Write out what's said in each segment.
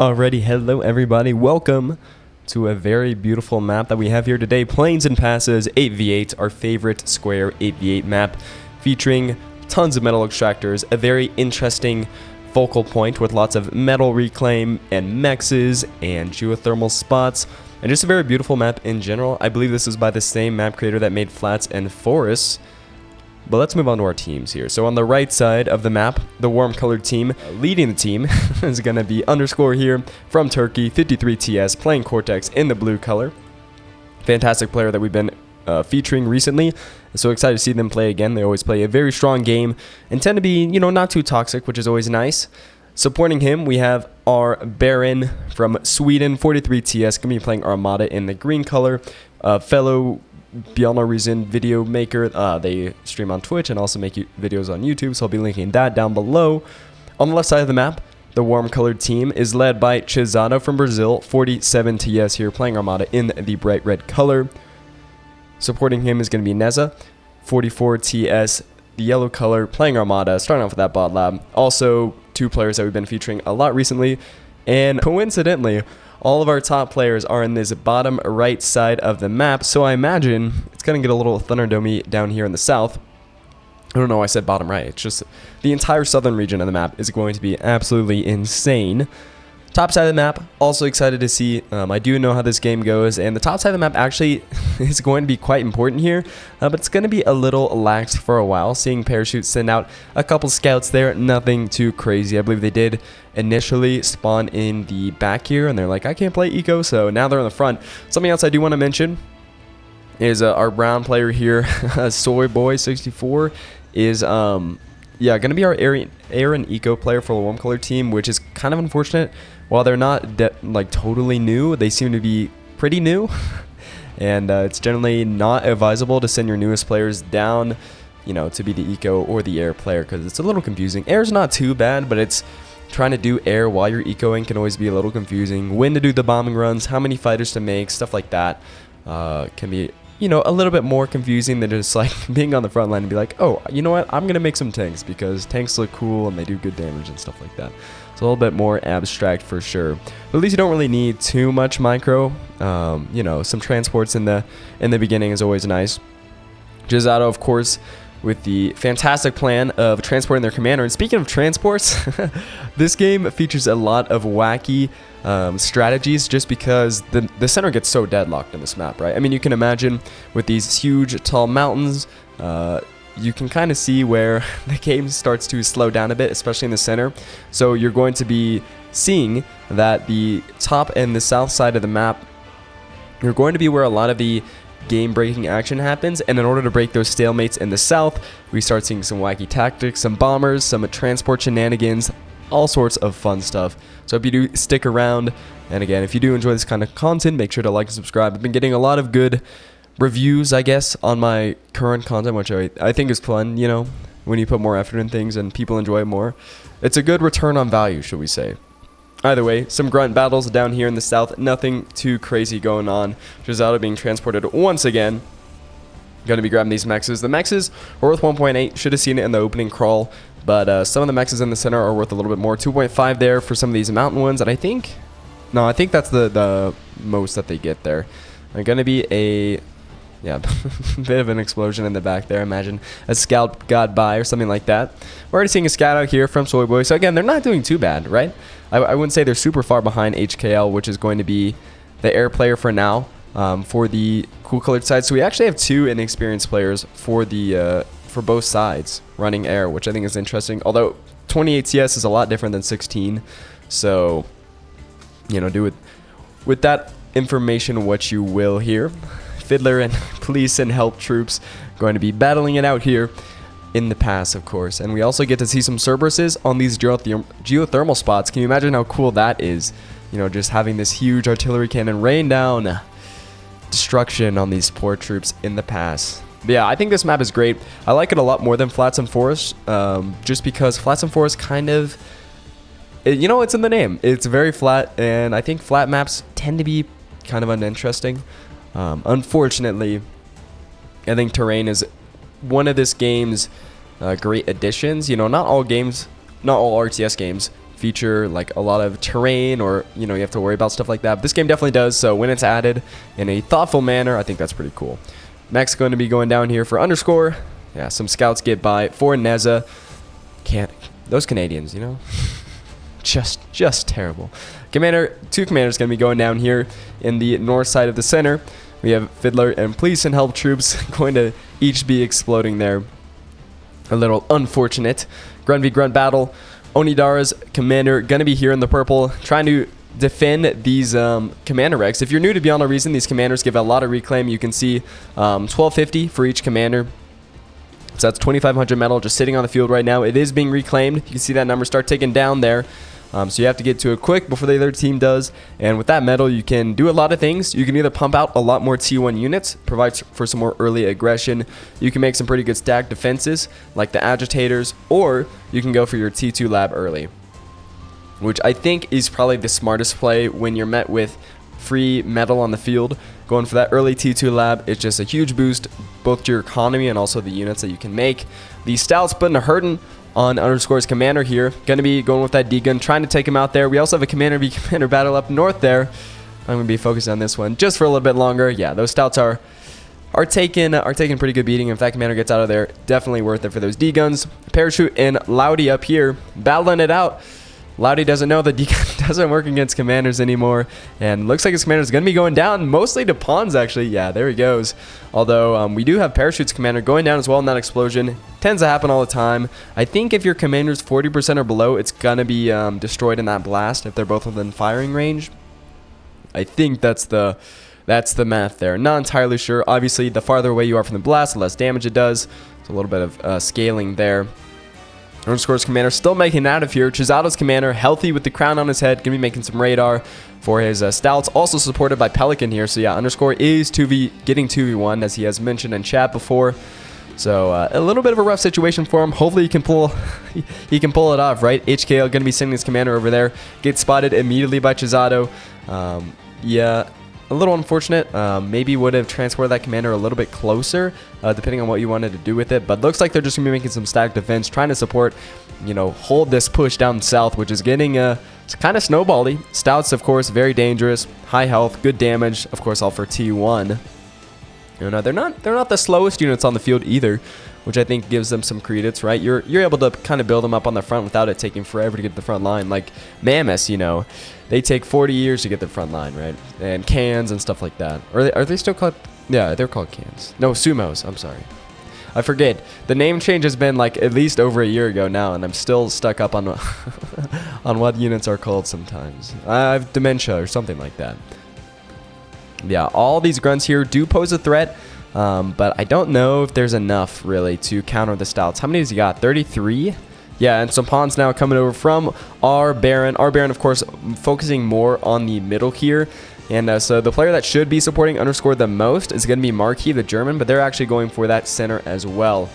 Alrighty, hello everybody, welcome to a very beautiful map that we have here today, Plains and Passes 8v8, our favorite square 8v8 map, featuring tons of metal extractors, a very interesting focal point with lots of metal reclaim and mexes and geothermal spots, and just a very beautiful map in general. I believe this is by the same map creator that made Flats and Forests. But let's move on to our teams here. So on the right side of the map, the warm colored team leading the team is going to be underscore here from Turkey, 53TS, playing Cortex in the blue color. Fantastic player that we've been featuring recently. So excited to see them play again. They always play a very strong game and tend to be, not too toxic, which is always nice. Supporting him, we have our Baron from Sweden, 43TS, going to be playing Armada in the green color. Fellow beyond no reason video maker. They stream on Twitch and also make videos on YouTube, so I'll be linking that down below. On the left side of the map, the warm colored team is led by Chizado from Brazil, 47TS here, playing Armada in the bright red color. Supporting him is going to be Neza, 44TS, the yellow color, playing Armada, starting off with that bot lab. Also, two players that we've been featuring a lot recently, and coincidentally, all of our top players are in this bottom right side of the map, so I imagine it's going to get a little Thunderdome down here in the south. I don't know why I said bottom right. It's just the entire southern region of the map is going to be absolutely insane. Top side of the map, also excited to see. I do know how this game goes, and the top side of the map actually is going to be quite important here, but it's going to be a little lax for a while. Seeing Parachute send out a couple scouts there, nothing too crazy. I believe they did initially spawn in the back here, and they're like, I can't play eco, so now they're in the front. Something else I do want to mention is our brown player here, Soyboy64, is going to be our air and eco player for the warm color team, which is kind of unfortunate. While they're not totally new, they seem to be pretty new, and it's generally not advisable to send your newest players down, to be the eco or the air player, because it's a little confusing. Air's not too bad, but it's trying to do air while you're ecoing can always be a little confusing. When to do the bombing runs, how many fighters to make, stuff like that can be, a little bit more confusing than just like being on the front line and be like, oh, you know what, I'm going to make some tanks because tanks look cool and they do good damage and stuff like that. It's a little bit more abstract for sure. But at least you don't really need too much micro. Some transports in the beginning is always nice. Jizado, of course, with the fantastic plan of transporting their commander. And speaking of transports, this game features a lot of wacky strategies just because the center gets so deadlocked in this map, right? I mean, you can imagine with these huge, tall mountains, you can kind of see where the game starts to slow down a bit, especially in the center. So you're going to be seeing that the top and the south side of the map, you're going to be where a lot of the game-breaking action happens, and in order to break those stalemates in the south, we start seeing some wacky tactics, some bombers, some transport shenanigans, all sorts of fun stuff. So if you do stick around, and again, if you do enjoy this kind of content, make sure to like and subscribe. I've been getting a lot of good reviews, I guess, on my current content, which I think is fun, when you put more effort in things and people enjoy it more. It's a good return on value, should we say. Either way, some grunt battles down here in the south, nothing too crazy going on. Jizado being transported once again. Going to be grabbing these mexes. The mexes are worth 1.8, should have seen it in the opening crawl, but some of the mexes in the center are worth a little bit more. 2.5 there for some of these mountain ones, and I think that's the most that they get there. I'm going to be a bit of an explosion in the back there. Imagine a scout got by or something like that. We're already seeing a scout out here from Soyboy. So again, they're not doing too bad, right? I wouldn't say they're super far behind HKL, which is going to be the air player for now for the cool colored side. So we actually have two inexperienced players for the for both sides running air, which I think is interesting. Although 28 TS is a lot different than 16, so do with that information what you will here. Fiddler and police and help troops going to be battling it out here in the pass, of course. And we also get to see some Cerberuses on these geothermal spots. Can you imagine how cool that is? Just having this huge artillery cannon rain down destruction on these poor troops in the pass. But yeah, I think this map is great. I like it a lot more than Flats and Forests, just because Flats and Forests kind of, it's in the name. It's very flat, and I think flat maps tend to be kind of uninteresting. Unfortunately, I think terrain is one of this game's great additions. Not all RTS games feature like a lot of terrain, or you have to worry about stuff like that. But this game definitely does, so when it's added in a thoughtful manner, I think that's pretty cool. Next, going to be going down here for underscore. Yeah, some scouts get by for Neza. Those Canadians, just terrible. Two commanders going to be going down here in the north side of the center. We have Fiddler and Police and Help Troops going to each be exploding there. A little unfortunate. Grunt v Grunt battle. Onidara's commander going to be here in the purple, trying to defend these commander wrecks. If you're new to Beyond All Reason, these commanders give a lot of reclaim. You can see 1250 for each commander. So that's 2,500 metal just sitting on the field right now. It is being reclaimed. You can see that number start ticking down there. So you have to get to it quick before the other team does. And with that metal, you can do a lot of things. You can either pump out a lot more T1 units, provides for some more early aggression. You can make some pretty good stack defenses, like the agitators, or you can go for your T2 lab early, which I think is probably the smartest play when you're met with free metal on the field. Going for that early T2 lab, it's just a huge boost, both to your economy and also the units that you can make. The Stouts putting a hurting on underscore's commander here. Going to be going with that D-gun, trying to take him out there. We also have a commander v commander battle up north there. I'm going to be focused on this one just for a little bit longer. Yeah, those Stouts are taking pretty good beating. If that commander gets out of there, definitely worth it for those D-guns. Parachute and Loudy up here, battling it out. Loudy doesn't know that D-gun doesn't work against commanders anymore, and looks like his commander is going to be going down, mostly to pawns actually. Yeah, there he goes. Although we do have Parachute's commander going down as well in that explosion. Tends to happen all the time. I think if your commander's 40% or below, it's going to be destroyed in that blast if they're both within firing range. I think that's the math there. Not entirely sure. Obviously, the farther away you are from the blast, the less damage it does. It's a little bit of scaling there. Underscore's commander still making it out of here. Chizato's commander healthy with the crown on his head. Going to be making some radar for his Stouts. Also supported by Pelican here. So yeah, underscore is getting 2v1 as he has mentioned in chat before. So a little bit of a rough situation for him. Hopefully he can pull it off, right? HKL going to be sending his commander over there. Gets spotted immediately by Chizato. Yeah. A little unfortunate. Maybe would have transported that commander a little bit closer, depending on what you wanted to do with it. But looks like they're just going to be making some stack defense, trying to support, hold this push down south, which is getting it's kind of snowbally. Stouts, of course, very dangerous, high health, good damage, of course, all for T1. They're not the slowest units on the field either, which I think gives them some credence, right? You're able to kind of build them up on the front without it taking forever to get to the front line. Like Mammoths, they take 40 years to get to the front line, right? And cans and stuff like that. Are they still called? Yeah, they're called cans. No, sumos. I'm sorry. I forget. The name change has been like at least over a year ago now, and I'm still stuck up on on what units are called sometimes. I have dementia or something like that. Yeah, all these grunts here do pose a threat, but I don't know if there's enough really to counter the Stouts. How many has he got? 33? Yeah, and some pawns now coming over from our Baron. Our Baron, of course, focusing more on the middle here. And so the player that should be supporting underscore the most is going to be Marquis, the German, but they're actually going for that center as well.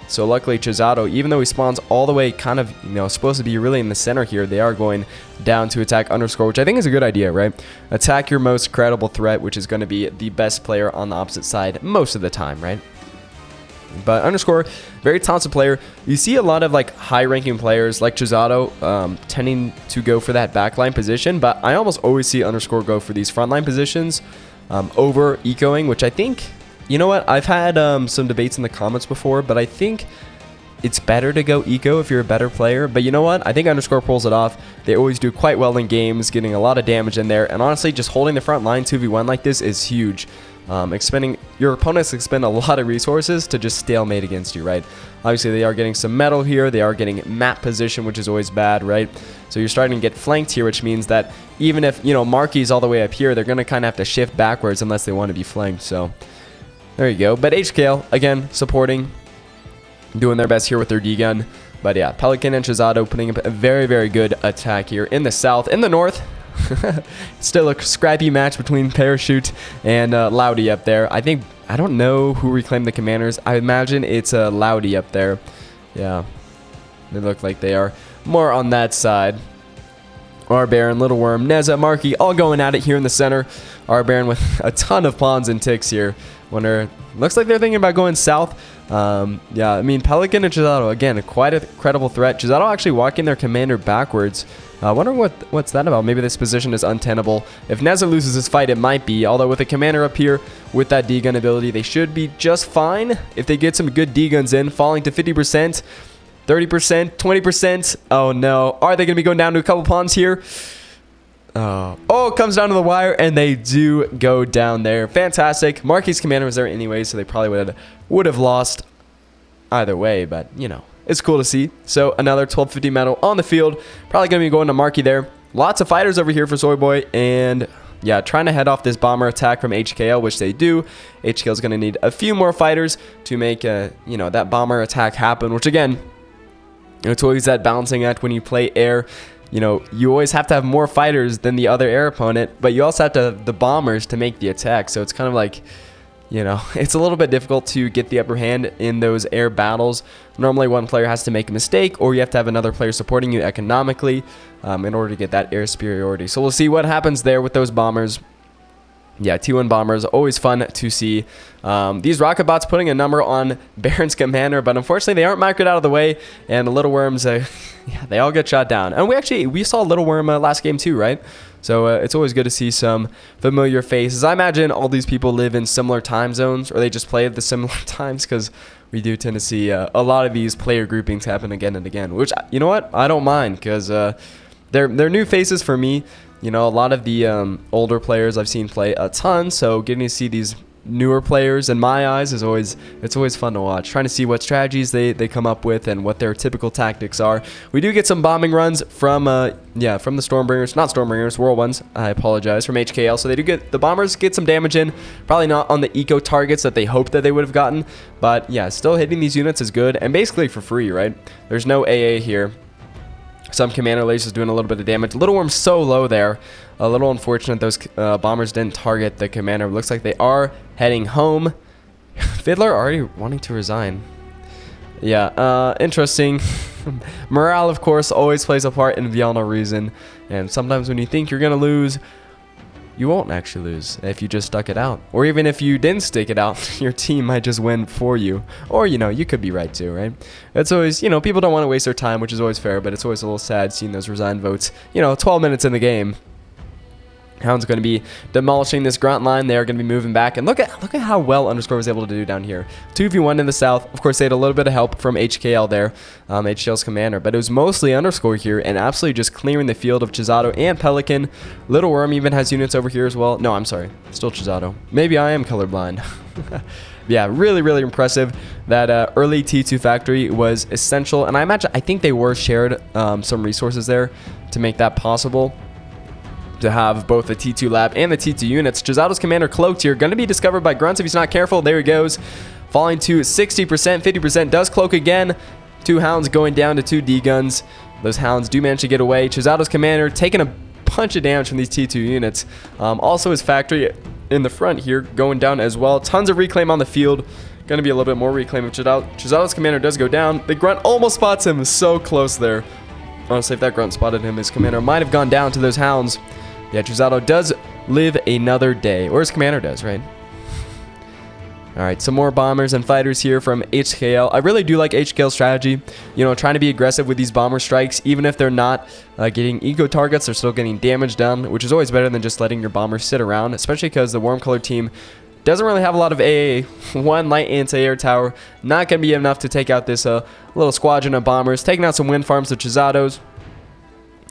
So luckily Chizato, even though he spawns all the way kind of, supposed to be really in the center here, they are going down to attack underscore, which I think is a good idea, right? Attack your most credible threat, which is going to be the best player on the opposite side most of the time, right? But underscore, very talented player. You see a lot of like high-ranking players like Chizato tending to go for that backline position, but I almost always see underscore go for these frontline positions over ecoing, which I think, you know what? I've had some debates in the comments before, but I think it's better to go eco if you're a better player. But you know what? I think underscore pulls it off. They always do quite well in games, getting a lot of damage in there, and honestly, just holding the front line 2v1 like this is huge. Your opponents expend a lot of resources to just stalemate against you, right? Obviously, they are getting some metal here. They are getting map position, which is always bad, right? So you're starting to get flanked here, which means that even if, Marquis all the way up here, they're going to kind of have to shift backwards unless they want to be flanked. So there you go. But HKL, again, supporting, doing their best here with their D-gun. But yeah, Pelican and Chizato putting up a very, very good attack here in the south. In the north, still a scrappy match between Parachute and Loudy up there. I don't know who reclaimed the commanders. I imagine it's Loudy up there. Yeah, they look like they are more on that side. Our Baron, Little Worm, Neza, Marquis, all going at it here in the center. Our Baron with a ton of pawns and ticks here. Looks like they're thinking about going south. Yeah, I mean, Pelican and Chisato, again, quite a credible threat. Chisato actually walking their commander backwards. I wonder what's that about. Maybe this position is untenable. If Neza loses this fight, it might be. Although with a commander up here with that D-gun ability, they should be just fine. If they get some good D-guns in, falling to 50%, 30%, 20%. Oh, no. Are they going to be going down to a couple pawns here? Oh, it comes down to the wire, and they do go down there. Fantastic. Marquis commander was there anyway, so they probably would have lost either way, but, you know. It's cool to see. So another 1250 medal on the field. Probably going to be going to Marky there. Lots of fighters over here for Soyboy. And yeah, trying to head off this bomber attack from HKL, which they do. HKL is going to need a few more fighters to make that bomber attack happen. Which again, it's always that balancing act when you play air. You know, you always have to have more fighters than the other air opponent. But you also have to have the bombers to make the attack. So it's kind of like, you know, it's a little bit difficult to get the upper hand in those air battles. Normally one player has to make a mistake, or you have to have another player supporting you economically in order to get that air superiority. So we'll see what happens there with those bombers. Yeah, T1 bombers, always fun to see. These rocket bots putting a number on Baron's commander, but unfortunately they aren't microed out of the way, and the little worms, yeah, they all get shot down. And we saw Little Worm last game too, right? So it's always good to see some familiar faces. I imagine all these people live in similar time zones, or they just play at the similar times, because we do tend to see a lot of these player groupings happen again and again, which, you know what, I don't mind, because they're new faces for me. You know, a lot of the older players I've seen play a ton, so getting to see these newer players in my eyes is always fun to watch. Trying to see what strategies they come up with and what their typical tactics are. We do get some bombing runs from the Stormbringers, not Stormbringers, Whirlwinds. I apologize, from HKL. So they do get the bombers get some damage in. Probably not on the eco targets that they hoped that they would have gotten, but yeah, still hitting these units is good and basically for free, right? There's no AA here. Some commander lasers doing a little bit of damage. Little Worm's so low there. A little unfortunate those bombers didn't target the commander. Looks like they are heading home. Fiddler already wanting to resign. Yeah, interesting. Morale, of course, always plays a part in Vienna Reason. And sometimes when you think you're going to lose, you won't actually lose if you just stuck it out. Or even if you didn't stick it out, your team might just win for you. Or, you know, you could be right too, right? It's always, you know, people don't want to waste their time, which is always fair, but it's always a little sad seeing those resign votes, 12 minutes in the game. Hound's going to be demolishing this grunt line. They are going to be moving back. And look at how well Underscore was able to do down here. 2v1 in the south. Of course, they had a little bit of help from HKL there, HKL's commander. But it was mostly Underscore here and absolutely just clearing the field of Chisato and Pelican. Little Worm even has units over here as well. No, I'm sorry. Still Chisato. Maybe I am colorblind. Yeah, really, really impressive. That early T2 factory was essential. And I think they were shared some resources there to make that possible, to have both the T2 lab and the T2 units. Chisato's commander cloaked here, going to be discovered by Grunts if he's not careful. There he goes, falling to 60%, 50%, does cloak again. 2 hounds going down to 2 D-guns. Those hounds do manage to get away. Chisato's commander taking a bunch of damage from these T2 units. Also his factory in the front here going down as well. Tons of reclaim on the field. Going to be a little bit more reclaim if Chisato's commander does go down. The Grunt almost spots him, so close there. Honestly, if that Grunt spotted him, his commander might have gone down to those hounds. Yeah, Chisato does live another day. Or his commander does, right? Alright, some more bombers and fighters here from HKL. I really do like HKL's strategy. Trying to be aggressive with these bomber strikes. Even if they're not getting eco targets, they're still getting damage done, which is always better than just letting your bombers sit around. Especially because the Worm Color team doesn't really have a lot of AA. One light anti-air tower. Not going to be enough to take out this little squadron of bombers. Taking out some wind farms with Chisatos.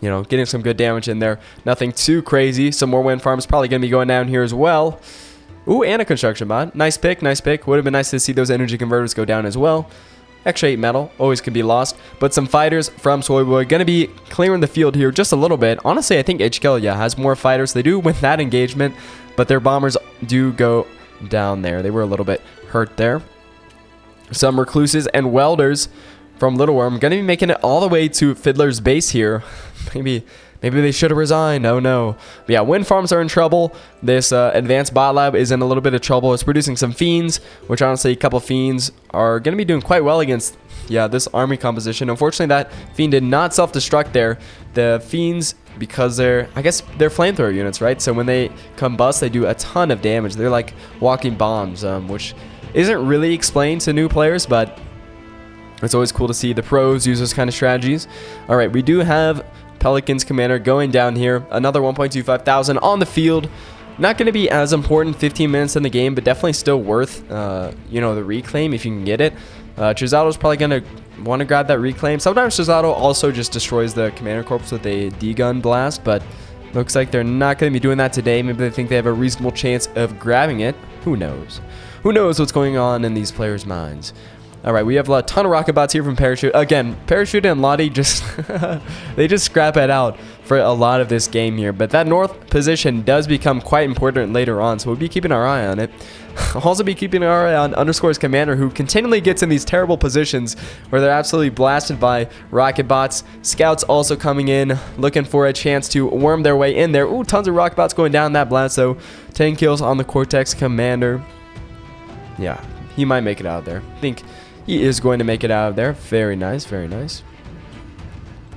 Getting some good damage in there. Nothing too crazy. Some more wind farms probably going to be going down here as well. Ooh, and a construction bot. Nice pick, nice pick. Would have been nice to see those energy converters go down as well. Extra 8 metal. Always could be lost. But some fighters from Soyboy going to be clearing the field here just a little bit. Honestly, I think HKL, has more fighters. They do win that engagement. But their bombers do go down there. They were a little bit hurt there. Some recluses and welders from Little Worm going to be making it all the way to Fiddler's base here. Maybe they should have resigned. Oh no. But yeah, wind farms are in trouble. This advanced bot lab is in a little bit of trouble. It's producing some fiends, which honestly a couple fiends are going to be doing quite well against this army composition. Unfortunately, that fiend did not self-destruct there. The fiends, because they're flamethrower units, right? So when they combust, they do a ton of damage. They're like walking bombs, which isn't really explained to new players, but it's always cool to see the pros use those kind of strategies. All right, we do have Pelicans commander going down here. Another 1.25 thousand on the field. Not going to be as important 15 minutes in the game, but definitely still worth, you know, the reclaim if you can get it. Chisado's probably going to want to grab that reclaim. Sometimes Chisado also just destroys the commander corpse with a D-gun blast, but looks like they're not going to be doing that today. Maybe they think they have a reasonable chance of grabbing it. Who knows? Who knows what's going on in these players' minds? All right, we have a ton of rocket bots here from Parachute. Again, Parachute and Lottie just they just scrap it out for a lot of this game here. But that north position does become quite important later on, so we'll be keeping our eye on it. Also be keeping our eye on Underscore's commander, who continually gets in these terrible positions where they're absolutely blasted by rocket bots. Scouts also coming in, looking for a chance to worm their way in there. Ooh, tons of rocket bots going down that blast, though. 10 kills on the Cortex commander. Yeah, he might make it out of there. I think he is going to make it out of there. Very nice, very nice.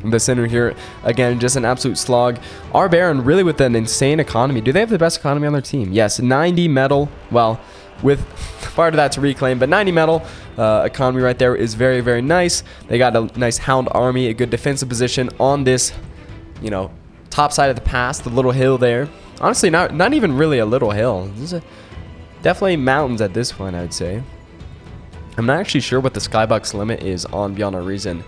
The center here, again, just an absolute slog. Our Baron really with an insane economy. Do they have the best economy on their team? Yes, 90 metal. Well, with part of that to reclaim, but 90 metal economy right there is very, very nice. They got a nice Hound army, a good defensive position on this, you know, top side of the pass, the little hill there. Honestly, not even really a little hill. This is definitely mountains at this point, I would say. I'm not actually sure what the skybox limit is on Beyond Our Reason.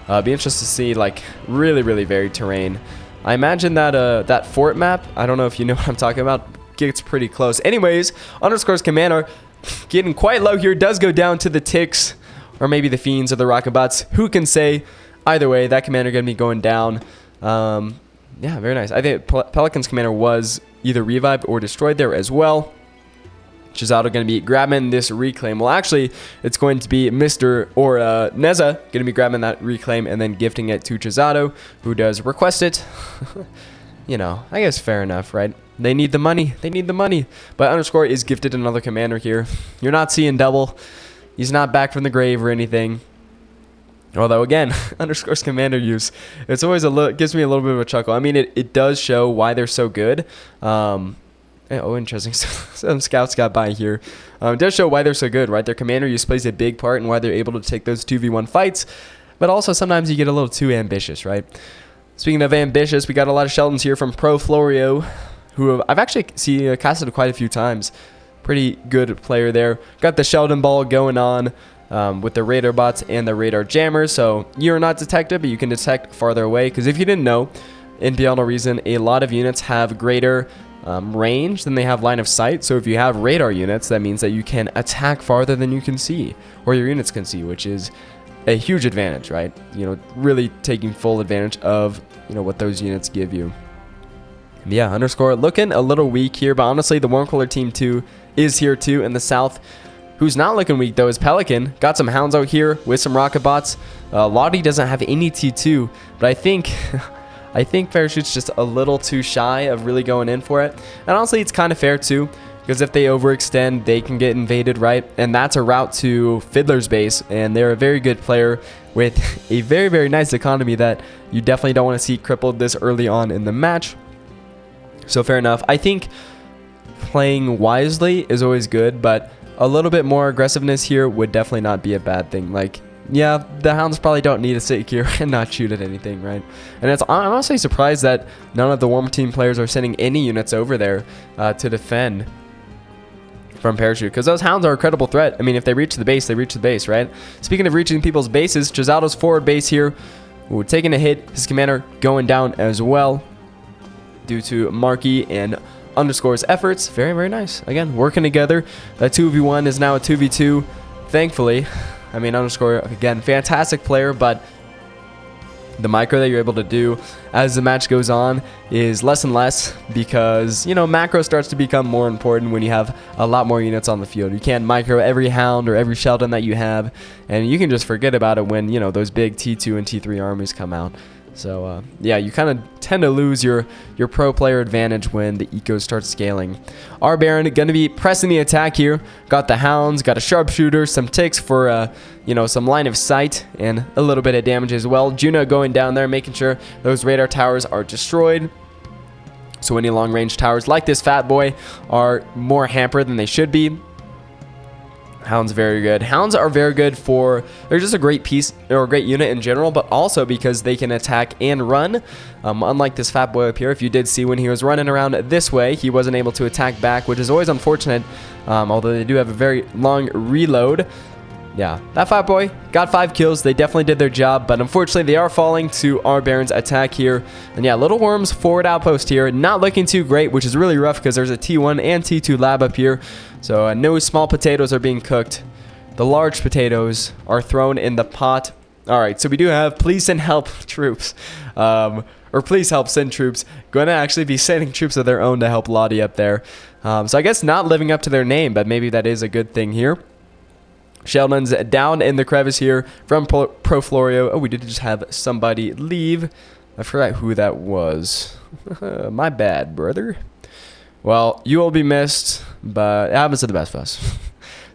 Be interested to see, like, really, really varied terrain. I imagine that that fort map, I don't know if you know what I'm talking about, gets pretty close. Anyways, Underscore's commander getting quite low here, does go down to the ticks, or maybe the fiends or the rocket bots. Who can say? Either way, that commander going to be going down. Yeah, very nice. I think Pelican's commander was either revived or destroyed there as well. Chisado going to be grabbing this reclaim. Well, actually, it's going to be Mr. or Neza going to be grabbing that reclaim and then gifting it to Chisado, who does request it. You know, I guess fair enough, right? They need the money. They need the money. But Underscore is gifted another commander here. You're not seeing double. He's not back from the grave or anything. Although, again, Underscore's commander use, it's always gives me a little bit of a chuckle. I mean, it does show why they're so good. Oh, interesting. Some scouts got by here. It does show why they're so good, right? Their commander use plays a big part in why they're able to take those 2v1 fights. But also, sometimes you get a little too ambitious, right? Speaking of ambitious, we got a lot of Sheldons here from Pro Florio, who I've actually casted quite a few times. Pretty good player there. Got the Sheldon ball going on with the radar bots and the radar jammers. So you're not detected, but you can detect farther away. Because if you didn't know, in Beyond Our Reason, a lot of units have greater range than they have line of sight. So if you have radar units, that means that you can attack farther than you can see, or your units can see, which is a huge advantage, right? You know, really taking full advantage of, you know, what those units give you. Yeah, Underscore looking a little weak here, but honestly, the warm color team 2 is here too in the south. Who's not looking weak though is Pelican. Got some hounds out here with some rocket bots. Lottie doesn't have any T2, but I think Parachute's just a little too shy of really going in for it. And honestly, it's kind of fair too, because if they overextend, they can get invaded, right? And that's a route to Fiddler's base, and they're a very good player with a very, very nice economy that you definitely don't want to see crippled this early on in the match. So fair enough. I think playing wisely is always good, but a little bit more aggressiveness here would definitely not be a bad thing. Like, yeah, the hounds probably don't need to sit here and not shoot at anything, right? And I'm honestly surprised that none of the warm team players are sending any units over there to defend from Parachute, because those hounds are a credible threat. I mean, if they reach the base, they reach the base, right? Speaking of reaching people's bases, Chisado's forward base here, ooh, taking a hit. His commander going down as well due to Marky and Underscore's efforts. Very, very nice. Again, working together. A 2v1 is now a 2v2, thankfully. I mean, Underscore, again, fantastic player, but the micro that you're able to do as the match goes on is less and less, because, you know, macro starts to become more important when you have a lot more units on the field. You can't micro every hound or every Sheldon that you have, and you can just forget about it when, you know, those big T2 and T3 armies come out. So, yeah, you kind of tend to lose your pro player advantage when the eco starts scaling. Our Baron going to be pressing the attack here. Got the hounds, got a sharpshooter, some ticks for, you know, some line of sight, and a little bit of damage as well. Juno going down there, making sure those radar towers are destroyed. So any long-range towers like this fat boy are more hampered than they should be. Hound's very good. Hounds are very good for, they're just a great piece or a great unit in general, but also because they can attack and run. Unlike this fat boy up here, if you did see when he was running around this way, he wasn't able to attack back, which is always unfortunate, although they do have a very long reload. Yeah, that fat boy got 5 kills. They definitely did their job, but unfortunately they are falling to our Baron's attack here. And yeah, Little Worm's forward outpost here, not looking too great, which is really rough because there's a T1 and T2 lab up here. So no small potatoes are being cooked. The large potatoes are thrown in the pot. All right, so we do have please send help troops. Or please help send troops. Going to actually be sending troops of their own to help Lottie up there. So I guess not living up to their name, but maybe that is a good thing here. Sheldon's down in the crevice here from Pro Florio. Oh, we did just have somebody leave. I forgot who that was. My bad, brother. Well, you will be missed, but it happens to the best of us.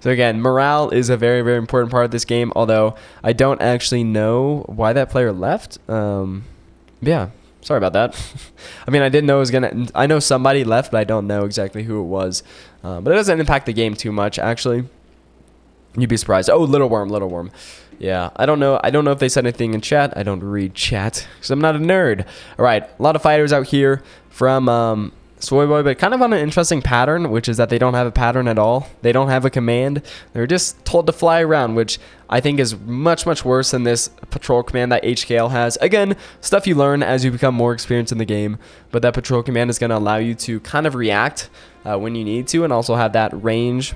So again, morale is a very, very important part of this game, although I don't actually know why that player left. Yeah, sorry about that. I mean, I didn't know it was going to... I know somebody left, but I don't know exactly who it was. But it doesn't impact the game too much, actually. You'd be surprised. Oh, Little Worm. Yeah, I don't know if they said anything in chat. I don't read chat because I'm not a nerd. All right, a lot of fighters out here from Soy Boy, but kind of on an interesting pattern, which is that they don't have a pattern at all. They don't have a command. They're just told to fly around, which I think is much, much worse than this patrol command that HKL has. Again, stuff you learn as you become more experienced in the game, but that patrol command is going to allow you to kind of react when you need to and also have that range.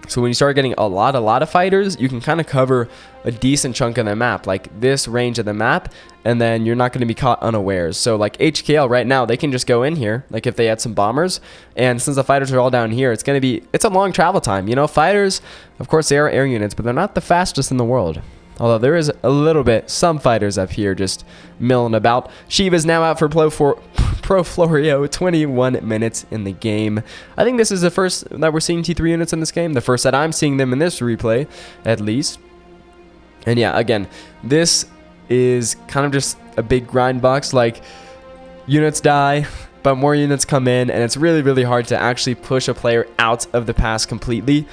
So when you start getting a lot of fighters, you can kind of cover a decent chunk of the map, like this range of the map, and then you're not going to be caught unawares. So like HKL right now, they can just go in here, like if they had some bombers, and since the fighters are all down here, it's a long travel time. You know, fighters, of course, they are air units, but they're not the fastest in the world. Although there is a little bit, some fighters up here just milling about. Shiva's now out for Pro Florio, 21 minutes in the game. I think this is the first that we're seeing T3 units in this game. The first that I'm seeing them in this replay, at least. And yeah, again, this is kind of just a big grind box. Like, units die, but more units come in, and it's really, really hard to actually push a player out of the pass completely.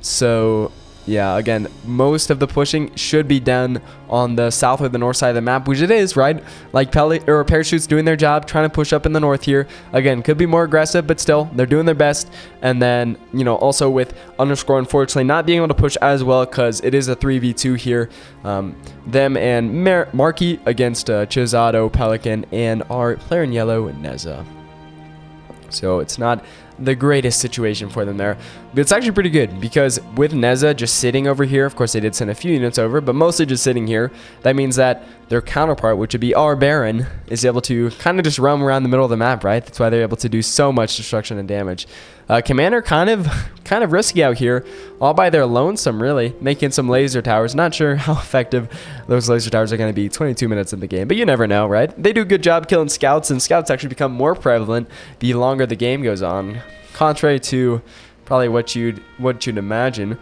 So... yeah, again, most of the pushing should be done on the south or the north side of the map, which it is, right? Like Parachutes doing their job, trying to push up in the north here. Again, could be more aggressive, but still, they're doing their best. And then, you know, also with Underscore, unfortunately, not being able to push as well because it is a 3v2 here. Them and Marky against Chisato, Pelican, and our player in yellow, Neza. So it's not the greatest situation for them there, but it's actually pretty good because with Neza just sitting over here, of course they did send a few units over, but mostly just sitting here, that means that their counterpart, which would be our Baron, is able to kind of just roam around the middle of the map, right? That's why they're able to do so much destruction and damage. Commander kind of risky out here, all by their lonesome, really, making some laser towers. Not sure how effective those laser towers are going to be 22 minutes in the game, but you never know, right? They do a good job killing scouts, and scouts actually become more prevalent the longer the game goes on, contrary to probably what you'd imagine.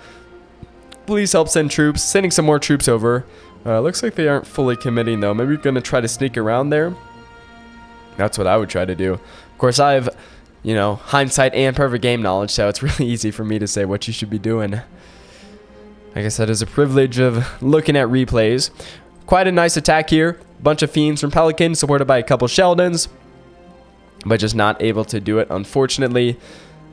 Please help send troops. Sending some more troops over. Looks like they aren't fully committing, though. Maybe we're going to try to sneak around there. That's what I would try to do. Of course, I have... you know, hindsight and perfect game knowledge, so it's really easy for me to say what you should be doing. Like I said, it's a privilege of looking at replays. Quite a nice attack here. Bunch of Fiends from Pelican, supported by a couple Sheldons, but just not able to do it, unfortunately.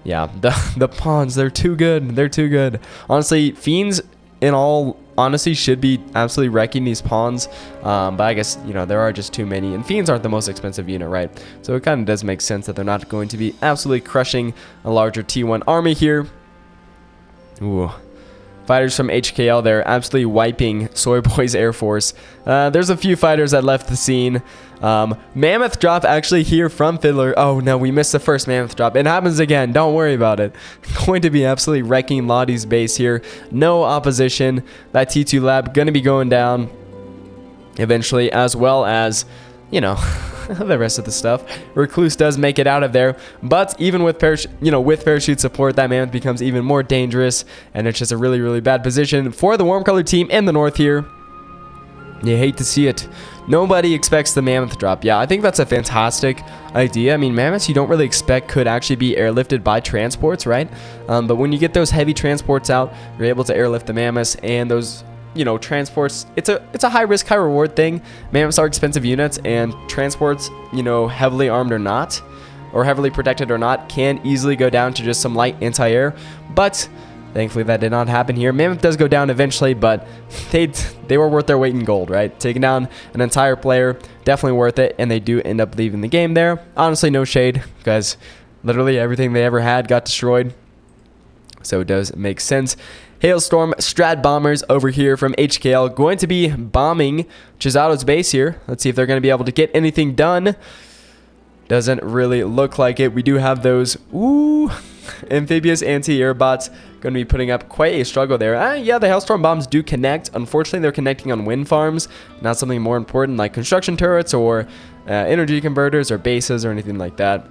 Yeah, the pawns, they're too good. They're too good. Honestly, Fiends, in all honesty, should be absolutely wrecking these pawns, but I guess, you know, there are just too many, and Fiends aren't the most expensive unit, right? So it kind of does make sense that they're not going to be absolutely crushing a larger T1 army here. Ooh. Fighters from HKL, they're absolutely wiping Soy Boy's Air Force. There's a few fighters that left the scene. Mammoth drop actually here from Fiddler. Oh no, we missed the first Mammoth drop. It happens again. Don't worry about it. Going to be absolutely wrecking Lottie's base here. No opposition. That T2 lab going to be going down eventually, as well as, you know, the rest of the stuff. Recluse does make it out of there, but even with parachute support, that Mammoth becomes even more dangerous, and it's just a really, really bad position for the warm colored team in the north here. You hate to see it. Nobody expects the mammoth drop. Yeah, I think that's a fantastic idea. I mean, mammoths you don't really expect could actually be airlifted by transports, right? But when you get those heavy transports out, you're able to airlift the mammoths, and those, you know, transports, it's a high risk, high reward thing. Mammoths are expensive units, and transports, you know, heavily armed or not, or heavily protected or not, can easily go down to just some light anti-air. But thankfully that did not happen here. Mammoth does go down eventually, but they were worth their weight in gold, right? Taking down an entire player, definitely worth it, and they do end up leaving the game there. Honestly, no shade, because literally everything they ever had got destroyed, so it does make sense. Hailstorm Stratbombers over here from HKL going to be bombing Chizato's base here. Let's see if they're going to be able to get anything done. Doesn't really look like it. We do have those amphibious anti-air bots going to be putting up quite a struggle there. Yeah, the Hailstorm bombs do connect. Unfortunately, they're connecting on wind farms, not something more important like construction turrets or energy converters or bases or anything like that.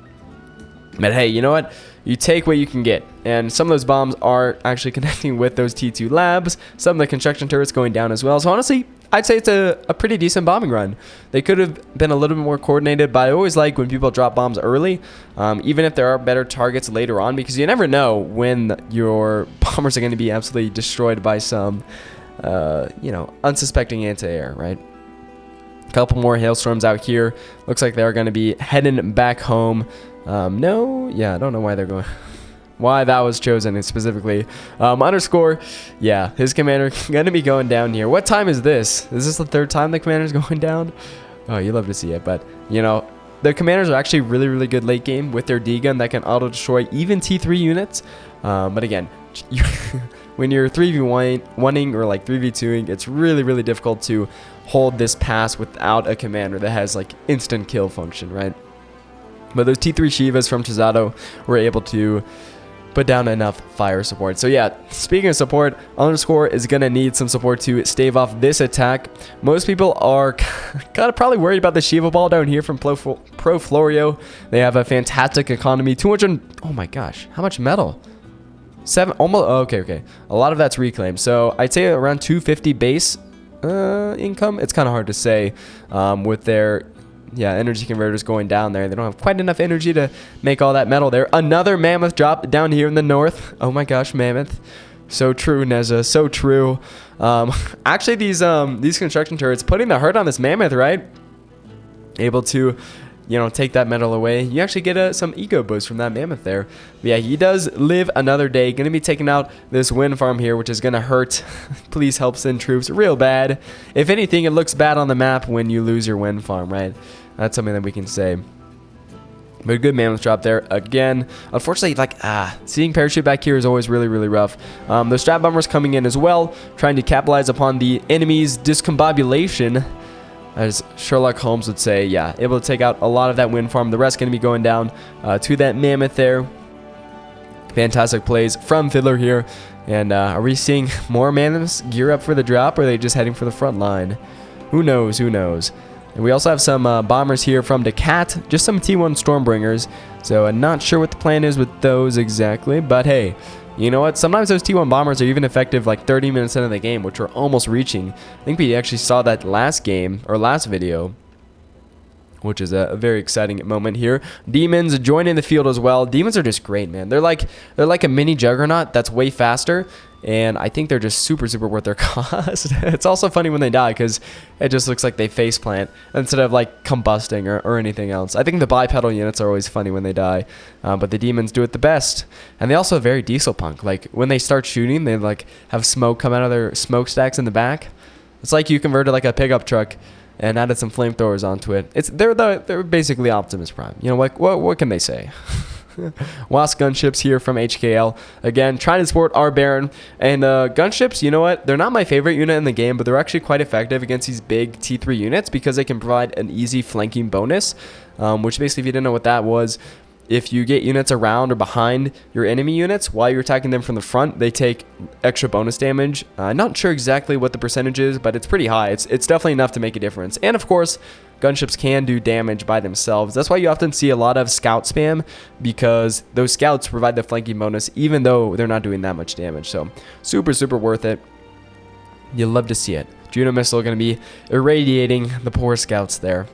But hey, you know what? You take what you can get. And some of those bombs are actually connecting with those T2 labs. Some of the construction turrets going down as well. So honestly, I'd say it's a pretty decent bombing run. They could have been a little bit more coordinated, but I always like when people drop bombs early, even if there are better targets later on, because you never know when your bombers are going to be absolutely destroyed by some, you know, unsuspecting anti-air, right? A couple more hailstorms out here. Looks like they're going to be heading back home. No, yeah, I don't know why they're going... why that was chosen specifically. Underscore, yeah, his commander going to be going down here. What time is this? Is this the third time the commander's going down? Oh, you love to see it. But, you know, the commanders are actually really, really good late game with their D-gun that can auto-destroy even T3 units. But again, when you're 3v1ing or like 3v2ing, it's really, really difficult to hold this pass without a commander that has like instant kill function, right? But those T3 Shivas from Chizato were able to put down enough fire support. So yeah, speaking of support, Underscore is going to need some support to stave off this attack. Most people are kind of probably worried about the Shiva ball down here from Pro Florio. They have a fantastic economy. 200, oh my gosh, how much metal? 7, almost, oh, okay. A lot of that's reclaimed. So I'd say around 250 base income. It's kind of hard to say with their... yeah, energy converters going down there. They don't have quite enough energy to make all that metal there. Another mammoth drop down here in the north. Oh my gosh, mammoth. So true, Neza. So true. Actually, these construction turrets putting the hurt on this mammoth, right? Able to, you know, take that metal away. You actually get some ego boost from that mammoth there. But yeah, he does live another day. Going to be taking out this wind farm here, which is going to hurt. Please help send troops real bad. If anything, it looks bad on the map when you lose your wind farm, right? That's something that we can say. But a good mammoth drop there again. Unfortunately, like, seeing parachute back here is always really, really rough. The Strat Bombers coming in as well, trying to capitalize upon the enemy's discombobulation. As Sherlock Holmes would say, yeah, able to take out a lot of that wind farm. The rest going to be going down to that mammoth there. Fantastic plays from Fiddler here. And are we seeing more mammoths gear up for the drop, or are they just heading for the front line? Who knows? Who knows? And we also have some bombers here from Decat, just some T1 Stormbringers. So I'm not sure what the plan is with those exactly, but hey, you know what? Sometimes those T1 bombers are even effective like 30 minutes into the game, which we're almost reaching. I think we actually saw that last game, or last video, which is a very exciting moment here. Demons joining the field as well. Demons are just great, man. They're like a mini Juggernaut that's way faster, and I think they're just super, super worth their cost. It's also funny when they die because it just looks like they faceplant instead of like combusting or anything else. I think the bipedal units are always funny when they die, but the demons do it the best. And they also have very diesel punk. Like when they start shooting, they like have smoke come out of their smokestacks in the back. It's like you converted like a pickup truck and added some flamethrowers onto it. They're basically Optimus Prime. You know, like what can they say? Wasp gunships here from HKL. Again, trying to support our Baron. And gunships, you know what? They're not my favorite unit in the game, but they're actually quite effective against these big T3 units because they can provide an easy flanking bonus, which basically, if you didn't know what that was, if you get units around or behind your enemy units while you're attacking them from the front, they take extra bonus damage. Not sure exactly what the percentage is, but it's pretty high. It's definitely enough to make a difference. And of course, gunships can do damage by themselves. That's why you often see a lot of scout spam, because those scouts provide the flanking bonus even though they're not doing that much damage. So super, super worth it. You love to see it. Juno missile going to be irradiating the poor scouts there.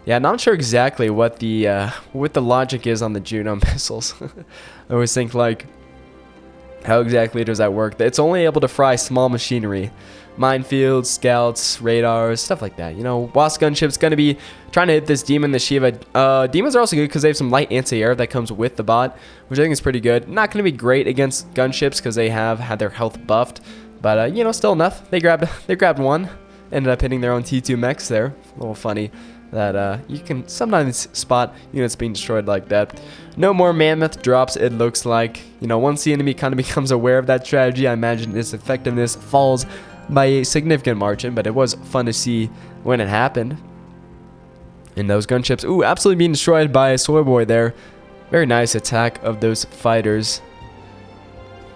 Yeah, not sure exactly what the logic is on the Juno missiles. I always think, like, how exactly does that work? It's only able to fry small machinery. Minefields, scouts, radars, stuff like that. You know, Wasp gunship's going to be trying to hit this demon, the Shiva. Demons are also good because they have some light anti-air that comes with the bot, which I think is pretty good. Not going to be great against gunships because they have had their health buffed. But, you know, still enough. They grabbed one. Ended up hitting their own T2 mechs there. A little funny that you can sometimes spot units being destroyed like that. No more mammoth drops, it looks like. You know, once the enemy kind of becomes aware of that strategy, I imagine its effectiveness falls by a significant margin, but it was fun to see when it happened. And those gunships, ooh, absolutely being destroyed by a Soy Boy there. Very nice attack of those fighters.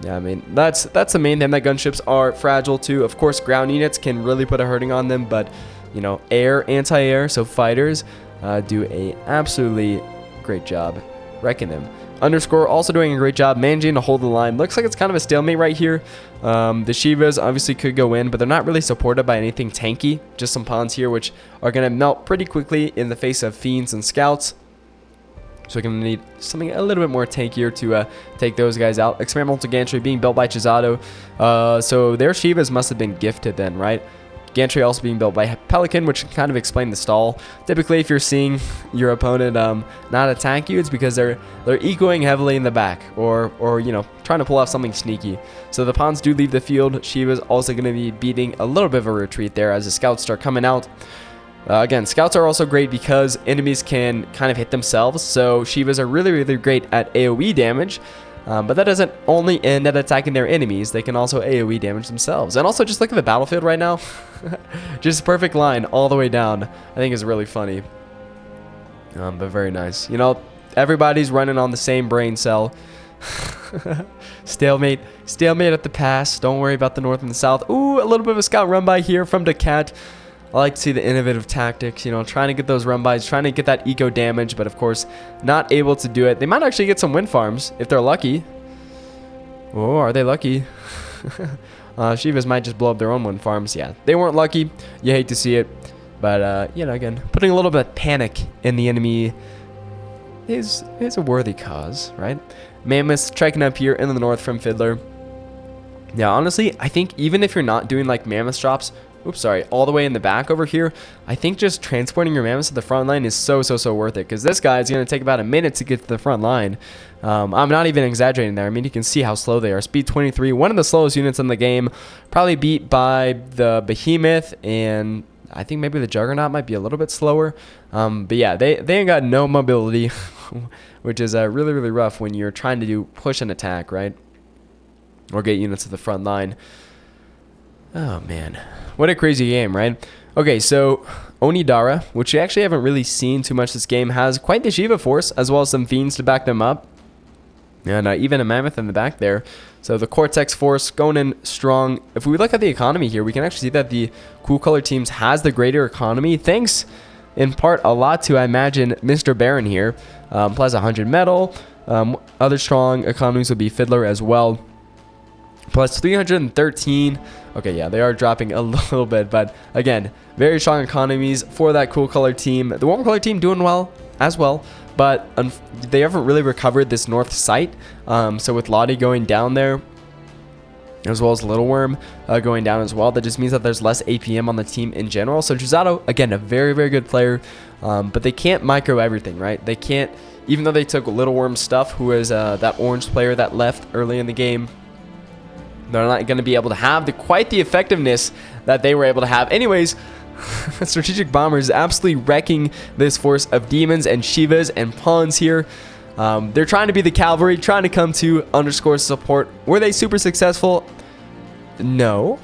Yeah, I mean, that's the main thing, that gunships are fragile too. Of course, ground units can really put a hurting on them, but, you know, air, anti-air, so fighters do a absolutely great job wrecking them. Underscore also doing a great job managing to hold the line. Looks like it's kind of a stalemate right here. The Shivas obviously could go in, but they're not really supported by anything tanky. Just some pawns here, which are going to melt pretty quickly in the face of fiends and scouts. So we're going to need something a little bit more tankier to take those guys out. Experimental Gantry being built by Chisato. So their Shivas must have been gifted then, right? Gantry also being built by Pelican, which can kind of explain the stall. Typically, if you're seeing your opponent not attack you, it's because they're ecoing heavily in the back, or you know, trying to pull off something sneaky. So the pawns do leave the field. Shiva's also going to be beating a little bit of a retreat there as the scouts start coming out. Again, scouts are also great because enemies can kind of hit themselves. So Shivas are really, really great at AoE damage. But that doesn't only end at attacking their enemies. They can also AoE damage themselves. And also, just look at the battlefield right now. Just a perfect line all the way down. I think is really funny. But very nice. You know, everybody's running on the same brain cell. Stalemate at the pass. Don't worry about the north and the south. Ooh, a little bit of a scout run by here from Decat. I like to see the innovative tactics, you know, trying to get those run-bys, trying to get that eco damage, but of course, not able to do it. They might actually get some wind farms if they're lucky. Oh, are they lucky? Shivas might just blow up their own wind farms. Yeah, they weren't lucky. You hate to see it. But, you know, again, putting a little bit of panic in the enemy is a worthy cause, right? Mammoths trekking up here in the north from Fiddler. Yeah, honestly, I think even if you're not doing, like, mammoth drops, all the way in the back over here, I think just transporting your mammoths to the front line is so worth it, because this guy is going to take about a minute to get to the front line. I'm not even exaggerating there. I mean, you can see how slow they are. Speed 23, one of the slowest units in the game, probably beat by the Behemoth, and I think maybe the Juggernaut might be a little bit slower. But yeah, they ain't got no mobility, which is really, really rough when you're trying to push an attack, right? Or get units to the front line. Oh, man. What a crazy game, right? Okay, so Onidara, which you actually haven't really seen too much this game, has quite the Shiva force, as well as some fiends to back them up. And even a mammoth in the back there. So the Cortex force going in strong. If we look at the economy here, we can actually see that the Cool Color teams has the greater economy. Thanks, in part, a lot to, I imagine, Mr. Baron here. Plus 100 metal. Other strong economies would be Fiddler as well. Plus 313. Okay, yeah, they are dropping a little bit, but again, very strong economies for that Cool Color team. The Warm Color team doing well as well, but they haven't really recovered this north site. So with Lottie going down there, as well as Little Worm going down as well, that just means that there's less APM on the team in general. So Chisato, again, a very, very good player, but they can't micro everything, right? They can't, even though they took Little Worm's stuff, who is that orange player that left early in the game, they're not going to be able to have quite the effectiveness that they were able to have. Anyways, Strategic Bombers absolutely wrecking this force of demons and Shivas and pawns here. They're trying to be the cavalry, trying to come to underscore support. Were they super successful? No,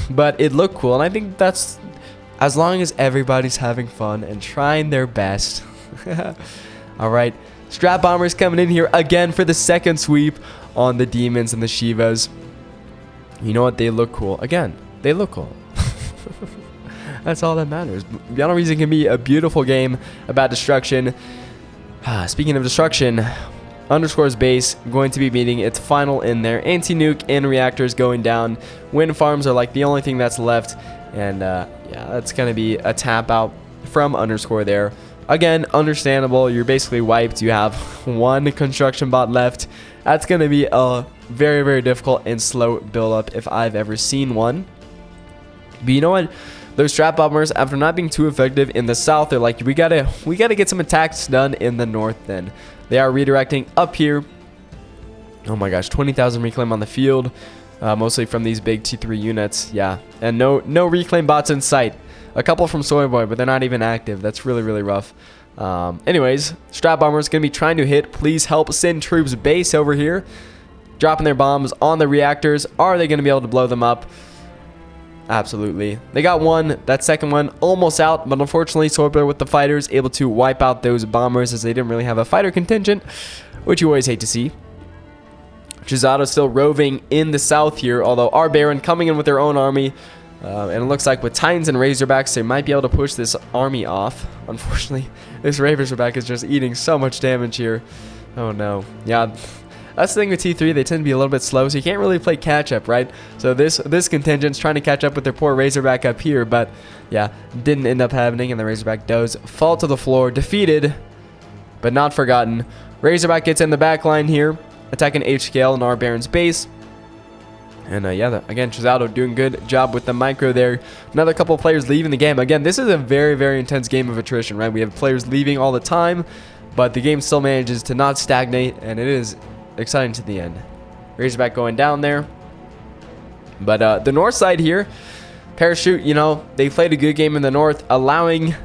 but it looked cool, and I think that's as long as everybody's having fun and trying their best. All right, Stratbombers coming in here again for the second sweep on the demons and the Shivas. You know what? They look cool. Again, they look cool. That's all that matters. Beyond Reason can be a beautiful game about destruction. Speaking of destruction, underscore's base going to be meeting its final in there. Anti-nuke and reactors going down. Wind farms are like the only thing that's left. And yeah, that's going to be a tap out from underscore there. Again, understandable. You're basically wiped. You have one construction bot left. That's going to be a very, very difficult and slow build up if I've ever seen one. But you know what? Those Stratbombers, after not being too effective in the south, they're like, we gotta get some attacks done in the north then. They are redirecting up here. Oh my gosh, 20,000 reclaim on the field. Mostly from these big T3 units. Yeah, and no reclaim bots in sight. A couple from Soyboy, but they're not even active. That's really, really rough. Anyways, Stratbombers going to be trying to hit. Please help send troops base over here. Dropping their bombs on the reactors. Are they going to be able to blow them up? Absolutely. They got one. That second one almost out, but unfortunately Soyboy with the fighters able to wipe out those bombers as they didn't really have a fighter contingent, which you always hate to see. Chizado still roving in the south here, although our Baron coming in with their own army. And it looks like with Titans and Razorbacks, they might be able to push this army off. Unfortunately, this Razorback is just eating so much damage here. Oh no. Yeah, that's the thing with T3. They tend to be a little bit slow, so you can't really play catch-up, right? So this contingent's trying to catch up with their poor Razorback up here, but yeah, didn't end up happening, and the Razorback does fall to the floor, defeated, but not forgotten. Razorback gets in the back line here, attacking H-Scale and our Baron's base. And yeah, again, Chizado doing good job with the micro there. Another couple of players leaving the game. Again, this is a very, very intense game of attrition, right? We have players leaving all the time, but the game still manages to not stagnate, and it is exciting to the end. Razorback going down there. But the north side here, Parachute, you know, they played a good game in the north, allowing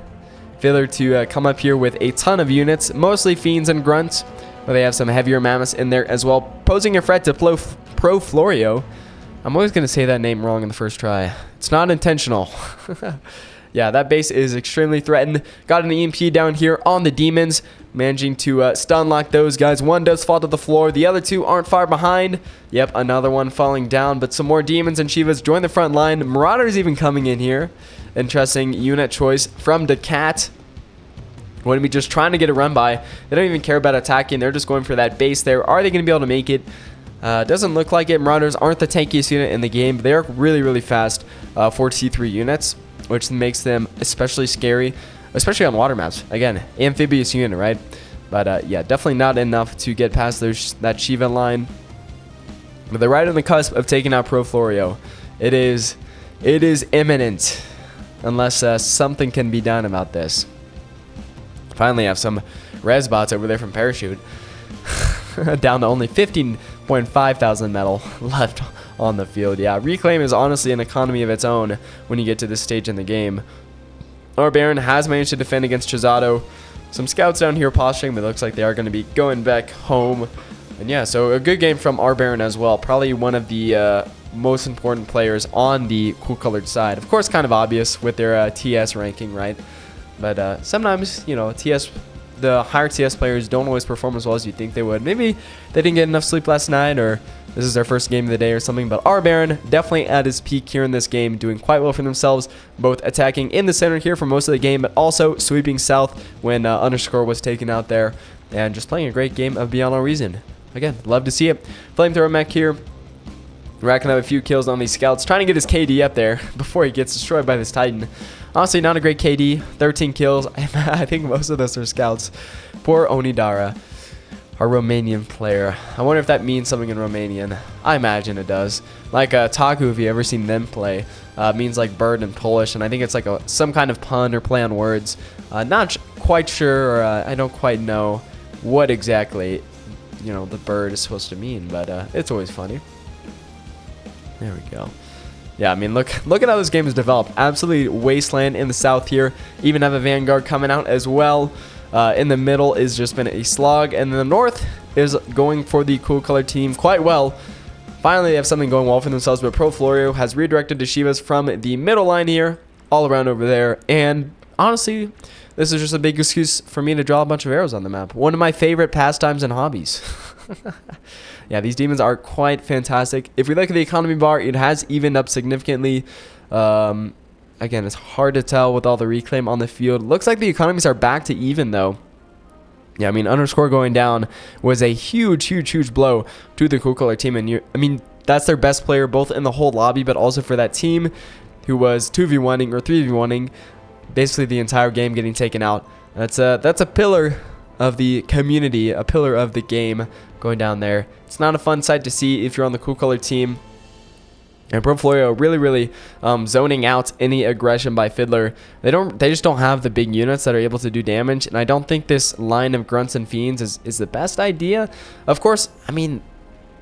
Filler to come up here with a ton of units, mostly Fiends and Grunts, but they have some heavier Mammoths in there as well, posing a threat to Pro Florio. I'm always going to say that name wrong in the first try. It's not intentional. Yeah, that base is extremely threatened. Got an EMP down here on the Demons, managing to stun lock those guys. One does fall to the floor. The other two aren't far behind. Yep, another one falling down, but some more Demons and Shivas join the front line. Marauders even coming in here. Interesting unit choice from the Cat. Going to be just trying to get a run by. They don't even care about attacking. They're just going for that base there. Are they going to be able to make it? Doesn't look like it. Marauders aren't the tankiest unit in the game, but they're really, really fast for T3 units, which makes them especially scary, especially on water maps. Again, amphibious unit, right? But yeah, definitely not enough to get past that Shiva line. But they're right on the cusp of taking out Pro Florio. It is imminent, unless something can be done about this. Finally have some res bots over there from Parachute. Down to only 15.5 thousand metal left on the field. Yeah, Reclaim is honestly an economy of its own when you get to this stage in the game. Our Baron has managed to defend against Chizado. Some scouts down here posturing, but it looks like they are going to be going back home. And yeah, so a good game from our Baron as well. Probably one of the most important players on the cool colored side. Of course, kind of obvious with their TS ranking, right? But sometimes, you know, the higher TS players don't always perform as well as you think they would. Maybe they didn't get enough sleep last night, or this is their first game of the day or something. But our Baron definitely at his peak here in this game, doing quite well for themselves, both attacking in the center here for most of the game, but also sweeping south when underscore was taken out there, and just playing a great game of Beyond All Reason. Again, love to see it. Flamethrower mech here, racking up a few kills on these scouts, trying to get his KD up there before he gets destroyed by this Titan. Honestly, not a great KD. 13 kills. I think most of those are scouts. Poor Onidara, our Romanian player. I wonder if that means something in Romanian. I imagine it does. Like Taku, if you ever seen them play, means like bird in Polish, and I think it's like some kind of pun or play on words. Not quite sure, or I don't quite know what exactly, you know, the bird is supposed to mean, but it's always funny. There we go. Yeah, I mean, look at how this game is developed. Absolutely wasteland in the south here. Even have a Vanguard coming out as well. In the middle is just been a slog. And the north is going for the cool color team quite well. Finally, they have something going well for themselves. But Pro Florio has redirected the Shivas from the middle line here, all around over there. And honestly, this is just a big excuse for me to draw a bunch of arrows on the map. One of my favorite pastimes and hobbies. Yeah, these demons are quite fantastic. If we look at the economy bar, it has evened up significantly. Again, it's hard to tell with all the reclaim on the field. Looks like the economies are back to even, though. Yeah, I mean, underscore going down was a huge blow to the cool color team. And I mean, that's their best player, both in the whole lobby, but also for that team, who was 2v1ing or 3v1ing basically the entire game, getting taken out. That's a pillar of the community, a pillar of the game going down there. It's not a fun sight to see if you're on the Cool Color team. And ProFlorio really zoning out any aggression by Fiddler. They just don't have the big units that are able to do damage, and I don't think this line of Grunts and Fiends is the best idea. Of course, I mean,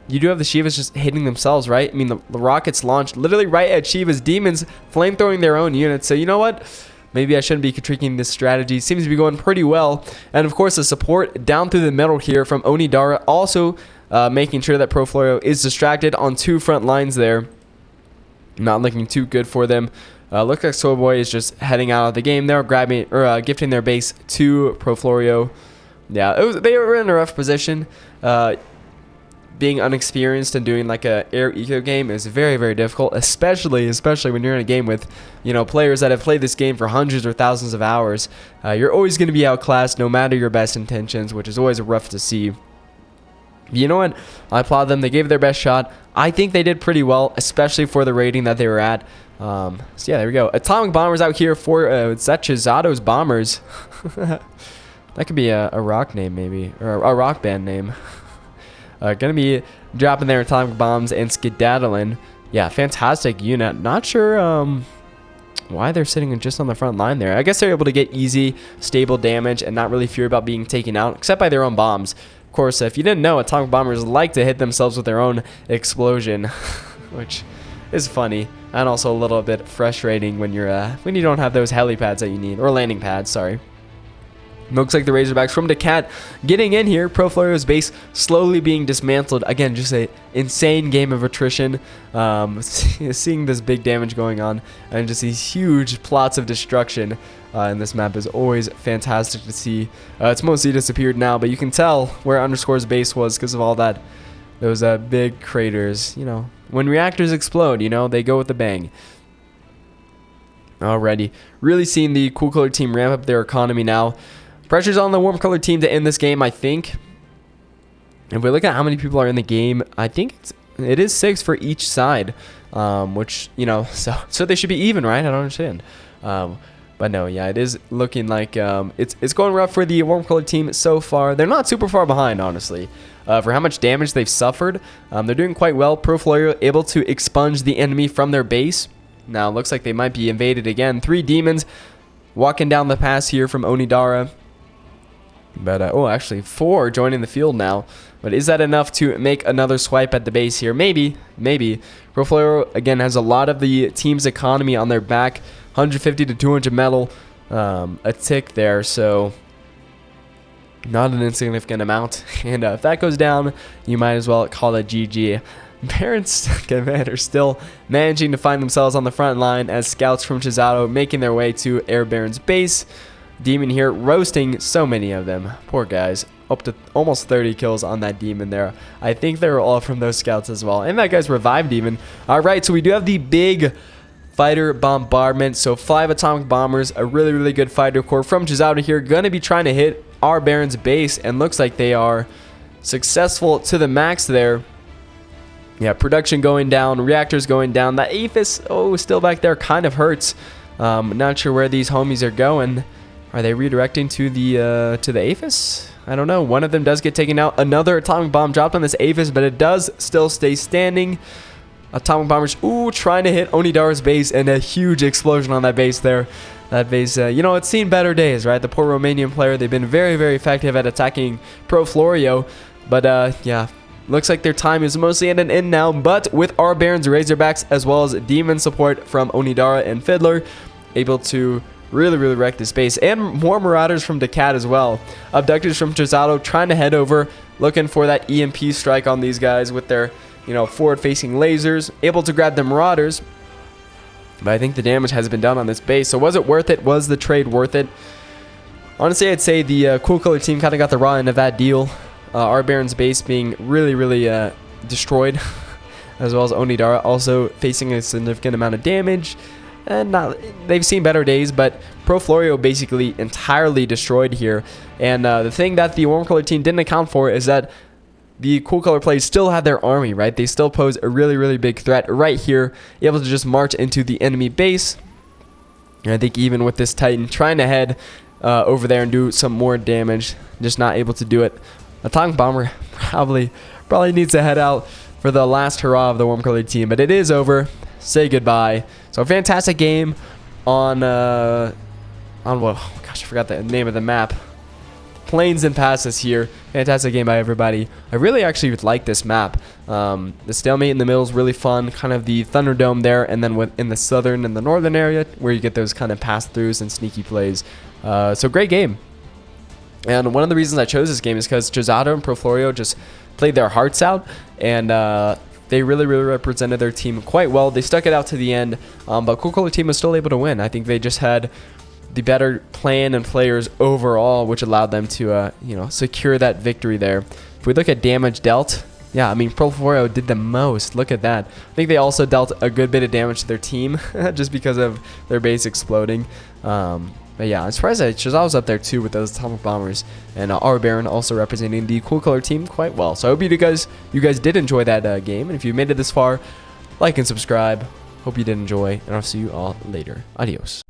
you do have the Shivas just hitting themselves, right? I mean, the rockets launched literally right at Shiva's demons, flamethrowing their own units. So you know what? Maybe I shouldn't be critiquing this strategy. Seems to be going pretty well. And of course, the support down through the middle here from Onidara, also making sure that ProFlorio is distracted on two front lines there. Not looking too good for them. Looks like Soyboy is just heading out of the game. They're grabbing or gifting their base to ProFlorio. Yeah, they were in a rough position. Being unexperienced and doing like a air eco game is very difficult, especially when you're in a game with, you know, players that have played this game for hundreds or thousands of hours. You're always going to be outclassed no matter your best intentions, which is always rough to see. You know what? I applaud them. They gave their best shot. I think they did pretty well, especially for the rating that they were at. So yeah, there we go. Atomic Bombers out here for is that Chizato's Bombers? That could be a rock name maybe, or a rock band name. Gonna be dropping their atomic bombs and skedaddling. Yeah, fantastic unit. Not sure why they're sitting just on the front line there. I guess they're able to get easy, stable damage and not really fear about being taken out, except by their own bombs. Of course, if you didn't know, atomic bombers like to hit themselves with their own explosion, which is funny and also a little bit frustrating when you're when you don't have those helipads that you need, or landing pads. Sorry. Looks like the Razorbacks from Decat getting in here. ProFlorio's base slowly being dismantled. Again, just an insane game of attrition. Seeing this big damage going on and just these huge plots of destruction in this map is always fantastic to see. It's mostly disappeared now, but you can tell where Underscore's base was because of all that. Those big craters. You know, when reactors explode, you know, they go with a bang. Alrighty. Really seeing the Cool Color team ramp up their economy now. Pressure's on the Warm Color team to end this game, I think. If we look at how many people are in the game, I think it is 6 for each side, which, you know, so they should be even, right? I don't understand. But no, yeah, it is looking like it's going rough for the Warm Color team so far. They're not super far behind, honestly. For how much damage they've suffered, they're doing quite well. ProFlorio able to expunge the enemy from their base. Now, it looks like they might be invaded again. 3 demons walking down the pass here from Onidara. But, oh, actually 4 joining the field now. But is that enough to make another swipe at the base here? Maybe. ProFlorio, again, has a lot of the team's economy on their back. 150 to 200 metal, a tick there. So, not an insignificant amount. And if that goes down, you might as well call it GG. Barons Commander still managing to find themselves on the front line as scouts from Chisato making their way to Air Baron's base. Demon here roasting so many of them. Poor guys. Up to almost 30 kills on that demon there. I think they were all from those scouts as well. And that guy's revived demon. Alright, so we do have the big fighter bombardment. So 5 atomic bombers, a really good fighter core from Chisato here. Gonna be trying to hit our Baron's base. And looks like they are successful to the max there. Yeah, production going down, reactors going down. That Aphis, oh, still back there, kind of hurts. Not sure where these homies are going. Are they redirecting to the Aphis? I don't know. One of them does get taken out. Another atomic bomb dropped on this Aphis, but it does still stay standing. Atomic bombers, ooh, trying to hit Onidara's base, and a huge explosion on that base there. That base, you know, it's seen better days, right? The poor Romanian player, they've been very effective at attacking ProFlorio, but yeah. Looks like their time is mostly at an end now, but with our Barons Razorbacks as well as demon support from Onidara and Fiddler, able to really wreck this base, and more Marauders from Decat as well. Abductors from Chisato trying to head over, looking for that EMP strike on these guys with their, you know, forward-facing lasers, able to grab the Marauders. But I think the damage has been done on this base. So was it worth it? Was the trade worth it? Honestly, I'd say the Cool Color team kind of got the raw end of that deal. Our Baron's base being really destroyed, as well as Onidara also facing a significant amount of damage. And they've seen better days, but ProFlorio basically entirely destroyed here. And the thing that the Warm Color team didn't account for is that the Cool Color plays still have their army, right? They still pose a really, really big threat right here, able to just march into the enemy base. And I think even with this Titan trying to head over there and do some more damage, just not able to do it. Atomic Bomber probably needs to head out for the last hurrah of the warm colored team, but it is over. Say goodbye. So a fantastic game on what? Oh gosh, I forgot the name of the map. Plains and Passes here. Fantastic game by everybody. I really actually like this map. The stalemate in the middle is really fun. Kind of the Thunderdome there, and then in the southern and the northern area where you get those kind of pass-throughs and sneaky plays. So great game. And one of the reasons I chose this game is because Chisato and Proflorio just played their hearts out, and they really represented their team quite well. They stuck it out to the end, but Cool Color team was still able to win. I think they just had the better plan and players overall, which allowed them to secure that victory there. If we look at damage dealt, yeah, I mean, Proflorio did the most. Look at that. I think they also dealt a good bit of damage to their team just because of their base exploding. But yeah, I'm surprised that Chisato was up there too with those Atomic Bombers, and our Baron also representing the Cool Color team quite well. So I hope you guys did enjoy that game, and if you made it this far, like and subscribe. Hope you did enjoy, and I'll see you all later. Adios.